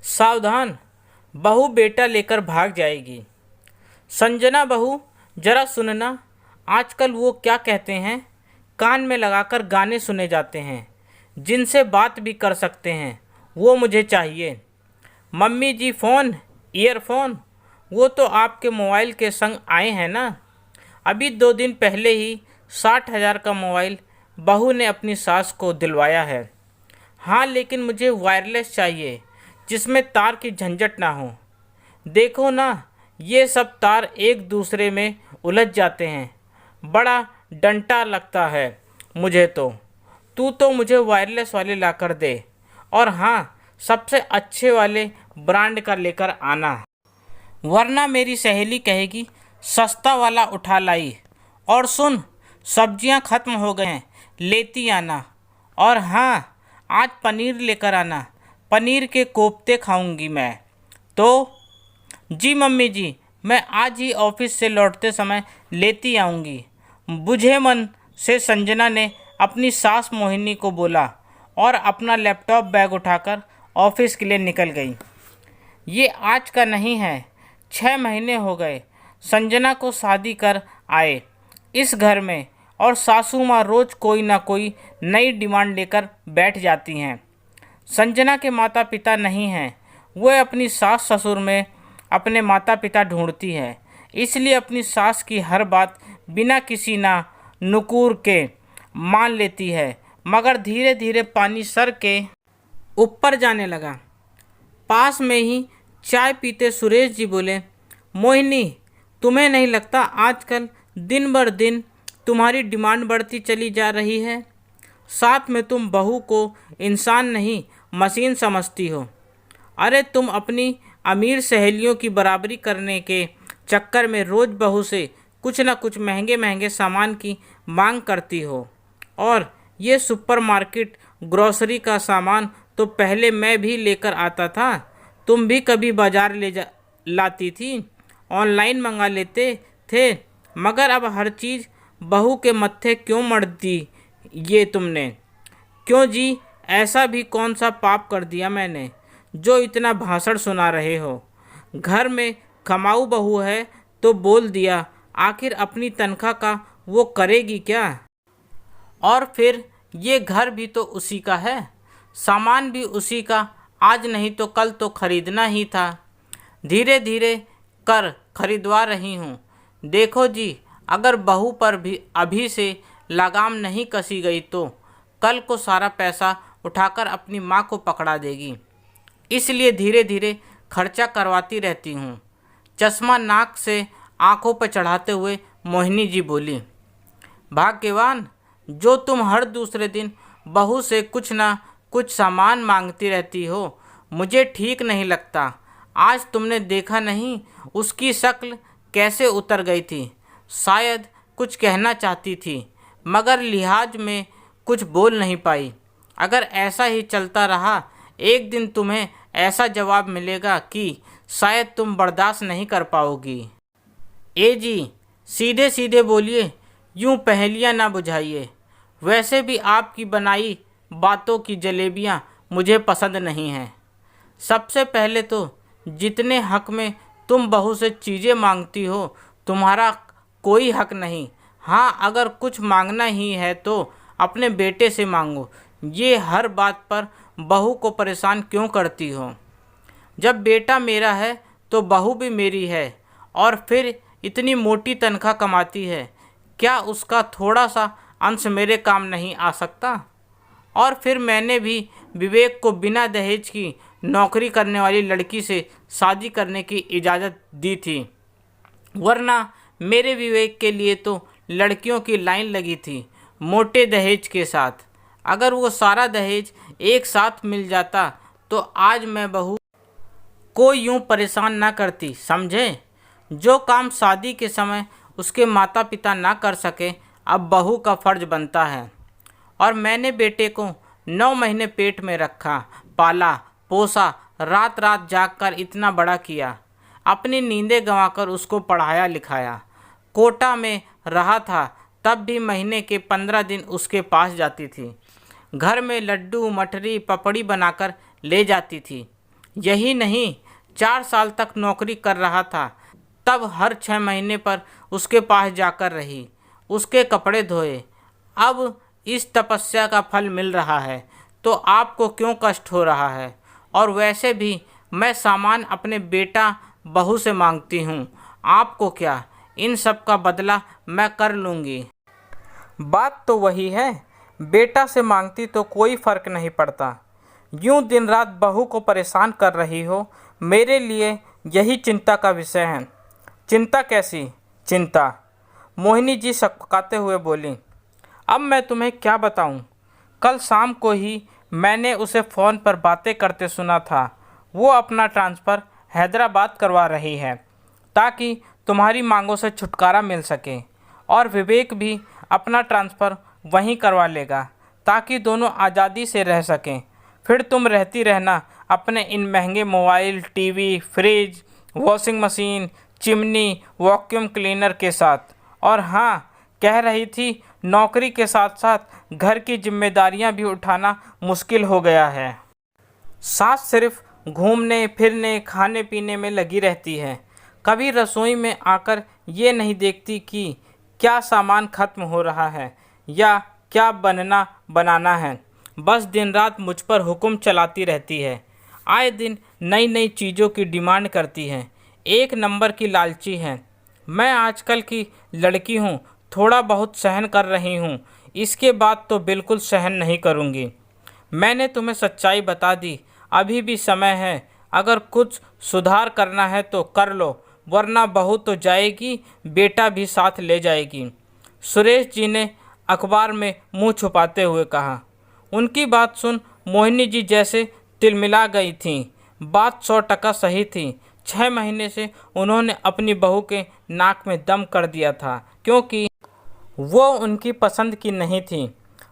सावधान, बहू बेटा लेकर भाग जाएगी। संजना बहू, जरा सुनना, आजकल वो क्या कहते हैं, कान में लगाकर गाने सुने जाते हैं, जिनसे बात भी कर सकते हैं, वो मुझे चाहिए। मम्मी जी फ़ोन, ईयरफोन, वो तो आपके मोबाइल के संग आए हैं ना। अभी 2 दिन पहले ही 60,000 का मोबाइल बहू ने अपनी सास को दिलवाया है। हाँ, लेकिन मुझे वायरलेस चाहिए, जिसमें तार की झंझट ना हो। देखो ना, ये सब तार एक दूसरे में उलझ जाते हैं, बड़ा डंटा लगता है मुझे तो। तू तो मुझे वायरलेस वाले ला कर दे, और हाँ, सबसे अच्छे वाले ब्रांड का लेकर आना, वरना मेरी सहेली कहेगी सस्ता वाला उठा लाई। और सुन, सब्जियां खत्म हो गए हैं, लेती आना। और हाँ, आज पनीर लेकर आना, पनीर के कोफ्ते खाऊंगी मैं तो। जी मम्मी जी, मैं आज ही ऑफिस से लौटते समय लेती आऊँगी, बुझे मन से संजना ने अपनी सास मोहिनी को बोला और अपना लैपटॉप बैग उठाकर ऑफिस के लिए निकल गई। ये आज का नहीं है, 6 महीने हो गए संजना को शादी कर आए इस घर में, और सासू माँ रोज़ कोई ना कोई नई डिमांड लेकर बैठ जाती हैं। संजना के माता पिता नहीं हैं, वह अपनी सास ससुर में अपने माता पिता ढूंढती है, इसलिए अपनी सास की हर बात बिना किसी ना नुकुर के मान लेती है। मगर धीरे धीरे पानी सर के ऊपर जाने लगा। पास में ही चाय पीते सुरेश जी बोले, मोहिनी, तुम्हें नहीं लगता आजकल दिन बर दिन तुम्हारी डिमांड बढ़ती चली जा रही है? साथ में तुम बहू को इंसान नहीं मशीन समझती हो। अरे तुम अपनी अमीर सहेलियों की बराबरी करने के चक्कर में रोज़ बहू से कुछ ना कुछ महंगे महंगे सामान की मांग करती हो। और ये सुपरमार्केट ग्रोसरी का सामान तो पहले मैं भी लेकर आता था, तुम भी कभी बाजार लाती थी, ऑनलाइन मंगा लेते थे, मगर अब हर चीज़ बहू के मत्थे क्यों मढ़ दी ये तुमने? क्यों जी, ऐसा भी कौन सा पाप कर दिया मैंने जो इतना भाषण सुना रहे हो? घर में कमाऊ बहू है तो बोल दिया, आखिर अपनी तनख्वाह का वो करेगी क्या? और फिर ये घर भी तो उसी का है, सामान भी उसी का, आज नहीं तो कल तो खरीदना ही था। धीरे धीरे कर खरीदवा रही हूँ। देखो जी, अगर बहू पर भी अभी से लगाम नहीं कसी गई तो कल को सारा पैसा उठाकर अपनी माँ को पकड़ा देगी, इसलिए धीरे धीरे खर्चा करवाती रहती हूँ। चश्मा नाक से आंखों पर चढ़ाते हुए मोहिनी जी बोली, भाग्यवान जो तुम हर दूसरे दिन बहू से कुछ ना कुछ सामान मांगती रहती हो, मुझे ठीक नहीं लगता। आज तुमने देखा नहीं उसकी शक्ल कैसे उतर गई थी, शायद कुछ कहना चाहती थी मगर लिहाज में कुछ बोल नहीं पाई। अगर ऐसा ही चलता रहा, एक दिन तुम्हें ऐसा जवाब मिलेगा कि शायद तुम बर्दाश्त नहीं कर पाओगी। ए जी, सीधे सीधे बोलिए, यूँ पहेलियाँ ना बुझाइए। वैसे भी आपकी बनाई बातों की जलेबियाँ मुझे पसंद नहीं हैं। सबसे पहले तो जितने हक में तुम बहू से चीज़ें मांगती हो, तुम्हारा कोई हक नहीं। हाँ, अगर कुछ मांगना ही है तो अपने बेटे से मांगो। ये हर बात पर बहू को परेशान क्यों करती हो? जब बेटा मेरा है तो बहू भी मेरी है, और फिर इतनी मोटी तनख्वाह कमाती है, क्या उसका थोड़ा सा अंश मेरे काम नहीं आ सकता? और फिर मैंने भी विवेक को बिना दहेज की नौकरी करने वाली लड़की से शादी करने की इजाज़त दी थी, वरना मेरे विवेक के लिए तो लड़कियों की लाइन लगी थी मोटे दहेज के साथ। अगर वो सारा दहेज एक साथ मिल जाता तो आज मैं बहू को यूँ परेशान ना करती, समझे? जो काम शादी के समय उसके माता पिता ना कर सके, अब बहू का फ़र्ज बनता है। और मैंने बेटे को 9 महीने पेट में रखा, पाला पोसा, रात रात जागकर इतना बड़ा किया, अपनी नींदें गंवाकर उसको पढ़ाया लिखाया। कोटा में रहा था तब भी महीने के 15 दिन उसके पास जाती थी। घर में लड्डू मठरी पपड़ी बनाकर ले जाती थी। यही नहीं, 4 साल तक नौकरी कर रहा था, तब हर 6 महीने पर उसके पास जाकर रही, उसके कपड़े धोए। अब इस तपस्या का फल मिल रहा है तो आपको क्यों कष्ट हो रहा है? और वैसे भी मैं सामान अपने बेटा बहू से मांगती हूँ, आपको क्या? इन सब का बदला मैं कर लूँगी। बात तो वही है, बेटा से मांगती तो कोई फ़र्क नहीं पड़ता। यूं दिन रात बहू को परेशान कर रही हो, मेरे लिए यही चिंता का विषय है। चिंता कैसी चिंता? मोहिनी जी सकपकाते हुए बोली। अब मैं तुम्हें क्या बताऊं? कल शाम को ही मैंने उसे फ़ोन पर बातें करते सुना था। वो अपना ट्रांसफ़र हैदराबाद करवा रही है ताकि तुम्हारी मांगों से छुटकारा मिल सके, और विवेक भी अपना ट्रांसफ़र वहीं करवा लेगा ताकि दोनों आज़ादी से रह सकें। फिर तुम रहती रहना अपने इन महंगे mobile, TV, fridge, washing machine, chimney, vacuum cleaner के साथ। और हाँ, कह रही थी नौकरी के साथ साथ घर की जिम्मेदारियां भी उठाना मुश्किल हो गया है। सास सिर्फ घूमने फिरने खाने पीने में लगी रहती है, कभी रसोई में आकर ये नहीं देखती कि क्या सामान खत्म हो रहा है या क्या बनाना है। बस दिन रात मुझ पर हुक्म चलाती रहती है। आए दिन नई नई चीज़ों की डिमांड करती है, एक नंबर की लालची है। मैं आजकल की लड़की हूँ, थोड़ा बहुत सहन कर रही हूँ, इसके बाद तो बिल्कुल सहन नहीं करूँगी। मैंने तुम्हें सच्चाई बता दी, अभी भी समय है। अगर कुछ सुधार करना है तो कर लो, वरना बहू तो जाएगी, बेटा भी साथ ले जाएगी। सुरेश जी ने अखबार में मुंह छुपाते हुए कहा। उनकी बात सुन मोहिनी जी जैसे तिलमिला गई थीं। बात 100% सही थी। 6 महीने से उन्होंने अपनी बहू के नाक में दम कर दिया था, क्योंकि वो उनकी पसंद की नहीं थी,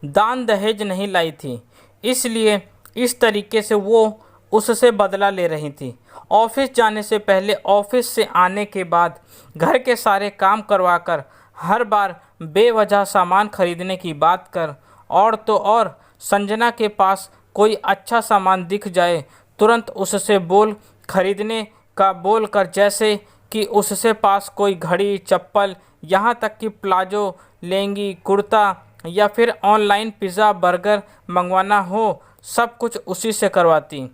दान दहेज नहीं लाई थी, इसलिए इस तरीके से वो उससे बदला ले रही थी। ऑफिस जाने से पहले, ऑफिस से आने के बाद, घर के सारे काम करवाकर, हर बार बेवजह सामान खरीदने की बात कर। और तो और, संजना के पास कोई अच्छा सामान दिख जाए तुरंत उससे बोल खरीदने का, बोल कर, जैसे कि उससे पास कोई घड़ी, चप्पल, यहाँ तक कि प्लाजो, लेंगी, कुर्ता या फिर ऑनलाइन पिज़्ज़ा बर्गर मंगवाना हो, सब कुछ उसी से करवाती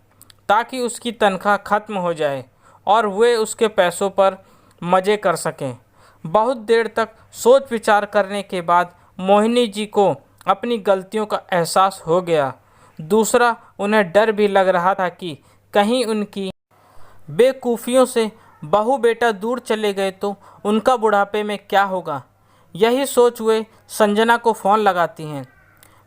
ताकि उसकी तनख्वाह ख़त्म हो जाए और वे उसके पैसों पर मज़े कर सकें। बहुत देर तक सोच विचार करने के बाद मोहिनी जी को अपनी गलतियों का एहसास हो गया। दूसरा, उन्हें डर भी लग रहा था कि कहीं उनकी बेवकूफ़ियों से बहू बेटा दूर चले गए तो उनका बुढ़ापे में क्या होगा। यही सोच वे संजना को फ़ोन लगाती हैं।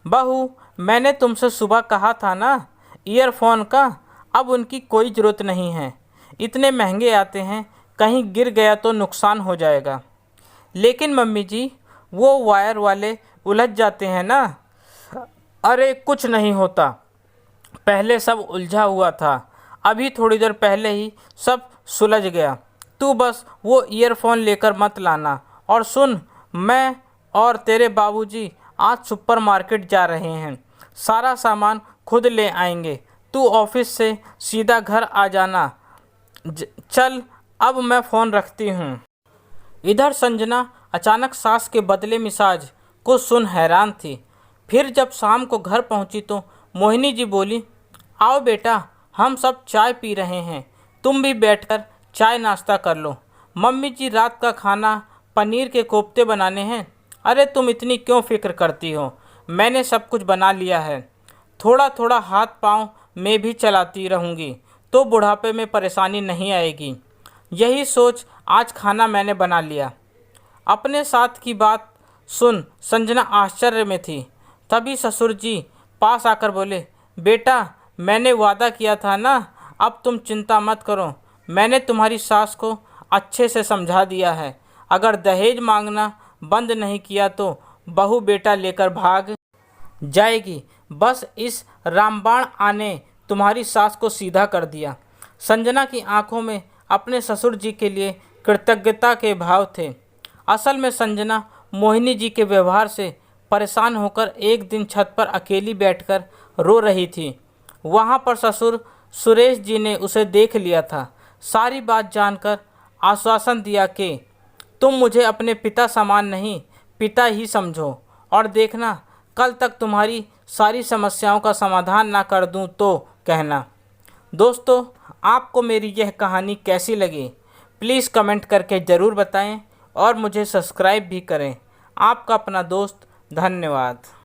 बहू, मैंने तुमसे सुबह कहा था ना ईयरफोन का, अब उनकी कोई ज़रूरत नहीं है, इतने महंगे आते हैं, कहीं गिर गया तो नुकसान हो जाएगा। लेकिन मम्मी जी, वो वायर वाले उलझ जाते हैं ना। अरे कुछ नहीं होता, पहले सब उलझा हुआ था, अभी थोड़ी देर पहले ही सब सुलझ गया। तू बस वो ईयरफोन लेकर मत लाना। और सुन, मैं और तेरे बाबूजी आज सुपरमार्केट जा रहे हैं, सारा सामान खुद ले आएंगे, तू ऑफिस से सीधा घर आ जाना। चल, अब मैं फ़ोन रखती हूँ। इधर संजना अचानक सास के बदले मिजाज को सुन हैरान थी। फिर जब शाम को घर पहुँची तो मोहिनी जी बोली, आओ बेटा, हम सब चाय पी रहे हैं, तुम भी बैठकर चाय नाश्ता कर लो। मम्मी जी रात का खाना पनीर के कोफ्ते बनाने हैं। अरे तुम इतनी क्यों फ़िक्र करती हो, मैंने सब कुछ बना लिया है। थोड़ा थोड़ा हाथ पाँव में भी चलाती रहूँगी तो बुढ़ापे में परेशानी नहीं आएगी। यही सोच आज खाना मैंने बना लिया। अपने साथ की बात सुन संजना आश्चर्य में थी। तभी ससुर जी पास आकर बोले, बेटा, मैंने वादा किया था ना, अब तुम चिंता मत करो, मैंने तुम्हारी सास को अच्छे से समझा दिया है। अगर दहेज मांगना बंद नहीं किया तो बहू बेटा लेकर भाग जाएगी। बस इस रामबाण आने तुम्हारी सास को सीधा कर दिया। संजना की आंखों में अपने ससुर जी के लिए कृतज्ञता के भाव थे। असल में संजना मोहिनी जी के व्यवहार से परेशान होकर एक दिन छत पर अकेली बैठकर रो रही थी। वहाँ पर ससुर सुरेश जी ने उसे देख लिया था। सारी बात जानकर आश्वासन दिया कि तुम मुझे अपने पिता समान नहीं, पिता ही समझो, और देखना कल तक तुम्हारी सारी समस्याओं का समाधान ना कर दूं तो कहना। दोस्तों, आपको मेरी यह कहानी कैसी लगी प्लीज़ कमेंट करके ज़रूर बताएं और मुझे सब्सक्राइब भी करें। आपका अपना दोस्त, धन्यवाद।